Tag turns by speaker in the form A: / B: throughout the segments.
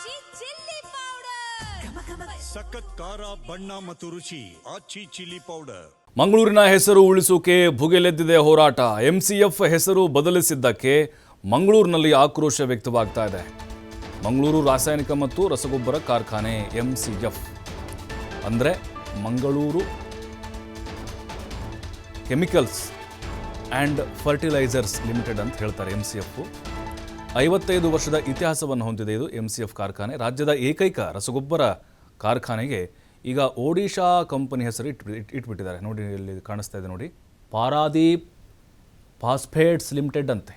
A: ಆಚಿ chilli powder
B: ಸಖತ್ ಖಾರ ಬಣ್ಣ ಮತ್ತು ರುಚಿ ಆಚಿ ಚಿಲ್ಲಿ ಪೌಡರ್.
C: ಮಂಗಳೂರಿನ ಹೆಸರು ಉಳಿಸೋಕೆ ಭುಗೆಲೆದ್ದಿದೆ ಹೋರಾಟ. ಎಂಸಿಎಫ್ ಹೆಸರು ಬದಲಿಸಿದ್ದಕ್ಕೆ ಮಂಗಳೂರಿನಲ್ಲಿ ಆಕ್ರೋಶ ವ್ಯಕ್ತವಾಗ್ತಾ ಇದೆ. ಮಂಗಳೂರು ರಾಸಾಯನಿಕ ಮತ್ತು ರಸಗೊಬ್ಬರ ಕಾರ್ಖಾನೆ ಎಂಸಿಎಫ್ ಅಂದರೆ Mangaluru chemicals and fertilisers limited ಅಂತ ಹೇಳ್ತಾರೆ. ಎಂಸಿಎಫ್ 55 ವರ್ಷದ ಇತಿಹಾಸವನ್ನು ಹೊಂದಿದೆ. ಇದು ಎಂಸಿಎಫ್ ಕಾರ್ಖಾನೆ ರಾಜ್ಯದ ಏಕೈಕ ರಸಗೊಬ್ಬರ ಕಾರ್ಖಾನೆಗೆ ಈಗ ಒಡಿಶಾ ಕಂಪನಿ ಹೆಸರು ಇಟ್ಬಿಟ್ಟಿದ್ದಾರೆ. ನೋಡಿ, ಇಲ್ಲಿ ಕಾಣಿಸ್ತಾ ಇದೆ ನೋಡಿ, ಪಾರಾದೀಪ್ ಫಾಸ್ಫೇಟ್ಸ್ ಲಿಮಿಟೆಡ್ ಅಂತೆ.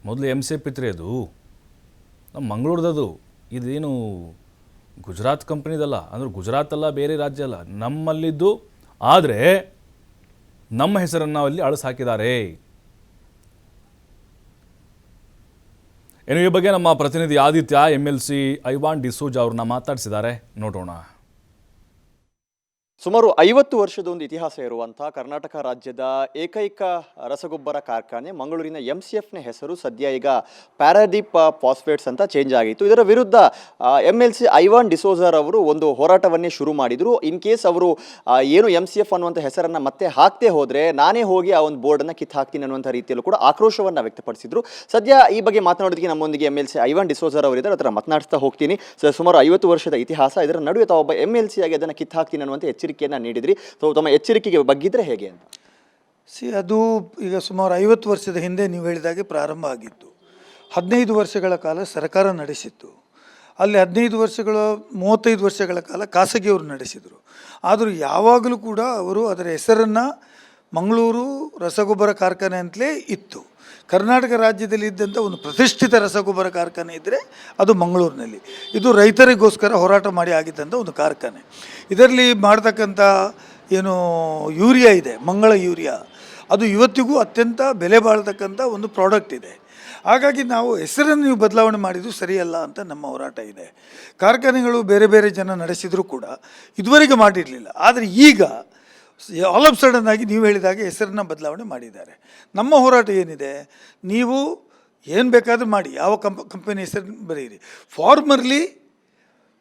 C: ಮೊದಲು ಎಂಸಿಎಫ್ ಇತ್ತು ಅದು ನಮ್ಮ ಮಂಗಳೂರದದು. ಇದೇನು ಗುಜರಾತ್ ಕಂಪ್ನಿದಲ್ಲ, ಅಂದ್ರೆ ಗುಜರಾತ್ ಅಲ್ಲ, ಬೇರೆ ರಾಜ್ಯ ಅಲ್ಲ, ನಮ್ಮಲ್ಲಿದ್ದು. ಆದರೆ ನಮ್ಮ ಹೆಸರನ್ನು ಅಲ್ಲಿ ಅಳಿಸಿ ಹಾಕಿದ್ದಾರೆ. ಈ ಬಗ್ಗೆ ನಮ್ಮ ಪ್ರತಿನಿಧಿ ಆದಿತ್ಯ MLC ಐವಾನ್ ಡಿಸೋಜಾ ಅವ್ರನ್ನ ಮಾತಾಡಿಸಿದ್ದಾರೆ, ನೋಡೋಣ.
D: ಸುಮಾರು 50 ವರ್ಷದ ಒಂದು ಇತಿಹಾಸ ಇರುವಂತಹ ಕರ್ನಾಟಕ ರಾಜ್ಯದ ಏಕೈಕ ರಸಗೊಬ್ಬರ ಕಾರ್ಖಾನೆ ಮಂಗಳೂರಿನ ಎಂಸಿಎಫ್ನ ಹೆಸರು ಸದ್ಯ ಈಗ ಪ್ಯಾರಾದೀಪ್ ಫಾಸ್ಫೇಟ್ಸ್ ಅಂತ ಚೇಂಜ್ ಆಗಿತ್ತು. ಇದರ ವಿರುದ್ಧ MLC ಐವಾನ್ ಡಿಸೋಜರ್ ಅವರು ಒಂದು ಹೋರಾಟವನ್ನೇ ಶುರು ಮಾಡಿದರು. ಇನ್ ಕೇಸ್ ಅವರು ಏನು ಎಂಸಿಎಫ್ ಅನ್ನುವಂಥ ಹೆಸರನ್ನು ಮತ್ತೆ ಹಾಕದೆ ಹೋದರೆ ನಾನೇ ಹೋಗಿ ಆ ಒಂದು ಬೋರ್ಡನ್ನು ಕಿತ್ತು ಹಾಕ್ತೀನಿ ಅನ್ನುವಂಥ ರೀತಿಯಲ್ಲೂ ಕೂಡ ಆಕ್ರೋಶವನ್ನು ವ್ಯಕ್ತಪಡಿಸಿದ್ರು. ಸದ್ಯ ಈ ಬಗ್ಗೆ ಮಾತನಾಡೋದಕ್ಕೆ ನಮ್ಮೊಂದಿಗೆ MLC ಐವಾನ್ ಡಿಸೋಜರ್ ಅವರಿದ್ದಾರೆ. ಅದರ ಮಾತನಾಡಿಸ್ತಾ ಹೋಗ್ತೀನಿ. ಸುಮಾರು 50 ವರ್ಷದ ಇತಿಹಾಸ, ಇದರ ನಡುವೆ ತಾವೊಬ್ಬ MLC ಆಗಿ ಅದನ್ನು ಕಿತ್ತು ಹಾಕ್ತೀನಿ ಅನ್ನುವಂಥ ಎಚ್ಚರಿಕೆಯನ್ನು ನೀಡಿದ್ರಿ. ತಮ್ಮ ಎಚ್ಚರಿಕೆಗೆ ಬಗ್ಗಿದ್ರೆ ಹೇಗೆ ಅಂತ?
E: ಅದು ಈಗ ಸುಮಾರು 50 ವರ್ಷದ ಹಿಂದೆ ನೀವು ಹೇಳಿದಾಗೆ ಪ್ರಾರಂಭ ಆಗಿತ್ತು. 15 ವರ್ಷಗಳ ಕಾಲ ಸರ್ಕಾರ ನಡೆಸಿತ್ತು. ಅಲ್ಲಿ 35 ವರ್ಷಗಳ ಕಾಲ ಖಾಸಗಿಯವರು ನಡೆಸಿದರು. ಆದರೂ ಯಾವಾಗಲೂ ಕೂಡ ಅವರು ಅದರ ಹೆಸರನ್ನು ಮಂಗಳೂರು ರಸಗೊಬ್ಬರ ಕಾರ್ಖಾನೆ ಅಂತಲೇ ಇತ್ತು. ಕರ್ನಾಟಕ ರಾಜ್ಯದಲ್ಲಿ ಇದ್ದಂಥ ಒಂದು ಪ್ರತಿಷ್ಠಿತ ರಸಗೊಬ್ಬರ ಕಾರ್ಖಾನೆ ಇದ್ದರೆ ಅದು ಮಂಗಳೂರಿನಲ್ಲಿ. ಇದು ರೈತರಿಗೋಸ್ಕರ ಹೋರಾಟ ಮಾಡಿ ಆಗಿದ್ದಂಥ ಒಂದು ಕಾರ್ಖಾನೆ. ಇದರಲ್ಲಿ ಮಾಡ್ತಕ್ಕಂಥ ಏನು ಯೂರಿಯಾ ಇದೆ, ಮಂಗಳ ಯೂರಿಯಾ, ಅದು ಇವತ್ತಿಗೂ ಅತ್ಯಂತ ಬೆಲೆ ಬಾಳ್ತಕ್ಕಂಥ ಒಂದು ಪ್ರಾಡಕ್ಟ್ ಇದೆ. ಹಾಗಾಗಿ ನಾವು ಹೆಸರನ್ನು ನೀವು ಬದಲಾವಣೆ ಮಾಡಿದ್ದು ಸರಿಯಲ್ಲ ಅಂತ ನಮ್ಮ ಹೋರಾಟ ಇದೆ. ಕಾರ್ಖಾನೆಗಳು ಬೇರೆ ಬೇರೆ ಜನ ನಡೆಸಿದರೂ ಕೂಡ ಇದುವರೆಗೆ ಮಾಡಿರಲಿಲ್ಲ. ಆದರೆ ಈಗ ಆಲ್ ಆಫ್ ಸಡನ್ ಆಗಿ ನೀವು ಹೇಳಿದಾಗೆ ಹೆಸರನ್ನ ಬದಲಾವಣೆ ಮಾಡಿದ್ದಾರೆ. ನಮ್ಮ ಹೋರಾಟ ಏನಿದೆ, ನೀವು ಏನು ಬೇಕಾದರೂ ಮಾಡಿ, ಯಾವ ಕಂಪನಿ ಹೆಸರು ಬರೆಯಿರಿ, formerly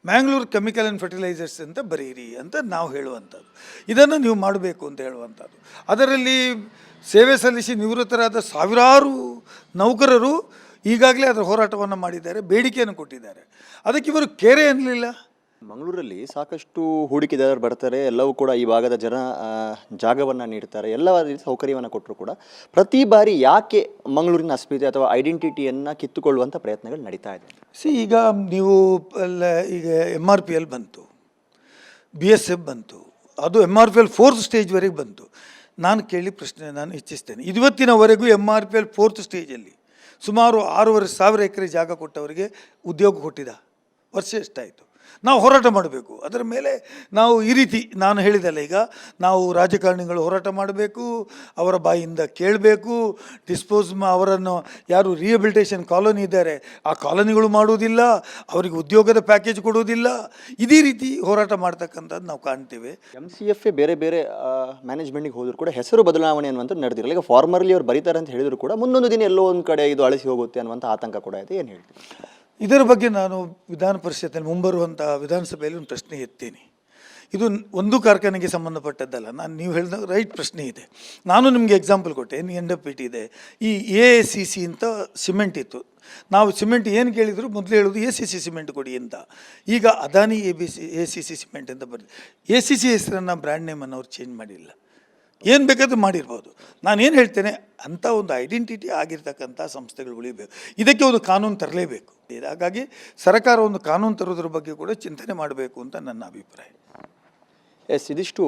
E: Mangalore chemical and fertilisers ಅಂತ ಬರೆಯಿರಿ ಅಂತ ನಾವು ಹೇಳುವಂಥದ್ದು. ಇದನ್ನು ನೀವು ಮಾಡಬೇಕು ಅಂತ ಹೇಳುವಂಥದ್ದು. ಅದರಲ್ಲಿ ಸೇವೆ ಸಲ್ಲಿಸಿ ನಿವೃತ್ತರಾದ ಸಾವಿರಾರು ನೌಕರರು ಈಗಾಗಲೇ ಅದರ ಹೋರಾಟವನ್ನು ಮಾಡಿದ್ದಾರೆ, ಬೇಡಿಕೆಯನ್ನು ಕೊಟ್ಟಿದ್ದಾರೆ. ಅದಕ್ಕೆ ಇವರು ಕೇರೆ ಅನ್ನಲಿಲ್ಲ.
D: ಮಂಗಳೂರಲ್ಲಿ ಸಾಕಷ್ಟು ಹೂಡಿಕೆದಾರರು ಬರ್ತಾರೆ, ಎಲ್ಲವೂ ಕೂಡ ಈ ಭಾಗದ ಜನ ಜಾಗವನ್ನು ನೀಡ್ತಾರೆ, ಎಲ್ಲ ರೀತಿ ಸೌಕರ್ಯವನ್ನು ಕೊಟ್ಟರು ಕೂಡ ಪ್ರತಿ ಬಾರಿ ಯಾಕೆ ಮಂಗಳೂರಿನ ಅಸ್ಮಿತೆ ಅಥವಾ ಐಡೆಂಟಿಟಿಯನ್ನು ಕಿತ್ತುಕೊಳ್ಳುವಂಥ ಪ್ರಯತ್ನಗಳು ನಡೀತಾ ಇದೆ?
E: ಈಗ ನೀವು ಈಗ MRPL ಬಂತು, BSF ಬಂತು, ಅದು MRPL 4th ಸ್ಟೇಜ್ವರೆಗೆ ಬಂತು. ನಾನು ಕೇಳಿ ಪ್ರಶ್ನೆ ನಾನು ಇಚ್ಛಿಸ್ತೇನೆ, ಇವತ್ತಿನವರೆಗೂ MRPL 4th ಸ್ಟೇಜಲ್ಲಿ ಸುಮಾರು 6,500 ಎಕರೆ ಜಾಗ ಕೊಟ್ಟವರಿಗೆ ಉದ್ಯೋಗ ಕೊಟ್ಟಿದ್ದ ವರ್ಷ ಎಷ್ಟಾಯಿತು? ನಾವು ಹೋರಾಟ ಮಾಡಬೇಕು ಅದರ ಮೇಲೆ. ನಾವು ಈ ರೀತಿ ನಾನು ಹೇಳಿದಲ್ಲ, ಈಗ ನಾವು ರಾಜಕಾರಣಿಗಳು ಹೋರಾಟ ಮಾಡಬೇಕು, ಅವರ ಬಾಯಿಯಿಂದ ಕೇಳಬೇಕು. ಅವರನ್ನು ಯಾರು ರಿಹಬಿಲಿಟೇಷನ್ ಕಾಲೋನಿ ಇದ್ದಾರೆ ಆ ಕಾಲೋನಿಗಳು ಮಾಡುವುದಿಲ್ಲ, ಅವರಿಗೆ ಉದ್ಯೋಗದ ಪ್ಯಾಕೇಜ್ ಕೊಡುವುದಿಲ್ಲ. ಇದೇ ರೀತಿ ಹೋರಾಟ ಮಾಡ್ತಕ್ಕಂಥದ್ದು ನಾವು ಕಾಣ್ತೇವೆ.
D: MCF ಬೇರೆ ಬೇರೆ ಮ್ಯಾನೇಜ್ಮೆಂಟಿಗೆ ಹೋದರೂ ಕೂಡ ಹೆಸರು ಬದಲಾವಣೆ ಅನ್ನುವಂಥದ್ದು ನಡೆದಿರಲ್ಲ. ಈಗ ಫಾರ್ಮರ್ಲಿ ಅವ್ರು ಬರೀತಾರೆ ಅಂತ ಹೇಳಿದ್ರು ಕೂಡ ಮುಂದೊಂದು ದಿನ ಎಲ್ಲೋ ಒಂದು ಕಡೆ ಇದು ಅಳಿಸಿ ಹೋಗುತ್ತೆ ಅನ್ನುವಂಥ ಆತಂಕ ಕೂಡ ಇದೆ. ಏನು ಹೇಳ್ತೀವಿ
E: ಇದರ ಬಗ್ಗೆ? ನಾನು ವಿಧಾನ ಪರಿಷತ್ತಲ್ಲಿ ಮುಂಬರುವಂಥ ವಿಧಾನಸಭೆಯಲ್ಲಿ ಒಂದು ಪ್ರಶ್ನೆ ಎತ್ತೀನಿ. ಇದು ಒಂದು ಕಾರ್ಖಾನೆಗೆ ಸಂಬಂಧಪಟ್ಟದ್ದಲ್ಲ. ನೀವು ಹೇಳಿದ ರೈಟ್ ಪ್ರಶ್ನೆ ಇದೆ. ನಾನು ನಿಮಗೆ ಎಕ್ಸಾಂಪಲ್ ಕೊಟ್ಟೆ, NWPT ಇದೆ, ಈ ACC ಅಂತ ಸಿಮೆಂಟ್ ಇತ್ತು. ನಾವು ಸಿಮೆಂಟ್ ಏನು ಕೇಳಿದ್ರು ಮೊದಲು ಹೇಳೋದು ACC ಸಿಮೆಂಟ್ ಕೊಡಿ ಅಂತ. ಈಗ ಅದಾನಿ ACC ಸಿಮೆಂಟ್ ಅಂತ ಬರ್ತದೆ. ACC ಹೆಸರನ್ನು ಬ್ರ್ಯಾಂಡ್ ನೇಮನ್ನು ಅವ್ರು ಚೇಂಜ್ ಮಾಡಿಲ್ಲ. ಏನು ಬೇಕಾದರೂ ಮಾಡಿರ್ಬೋದು. ನಾನೇನು ಹೇಳ್ತೇನೆ, ಅಂಥ ಒಂದು ಐಡೆಂಟಿಟಿ ಆಗಿರ್ತಕ್ಕಂಥ ಸಂಸ್ಥೆಗಳು ಉಳಿಬೇಕು. ಇದಕ್ಕೆ ಒಂದು ಕಾನೂನು ತರಲೇಬೇಕು. ಹಾಗಾಗಿ ಸರ್ಕಾರ ಒಂದು ಕಾನೂನು ತರೋದ್ರ ಬಗ್ಗೆ ಕೂಡ ಚಿಂತನೆ ಮಾಡಬೇಕು ಅಂತ ನನ್ನ ಅಭಿಪ್ರಾಯ.
D: ಇದಿಷ್ಟು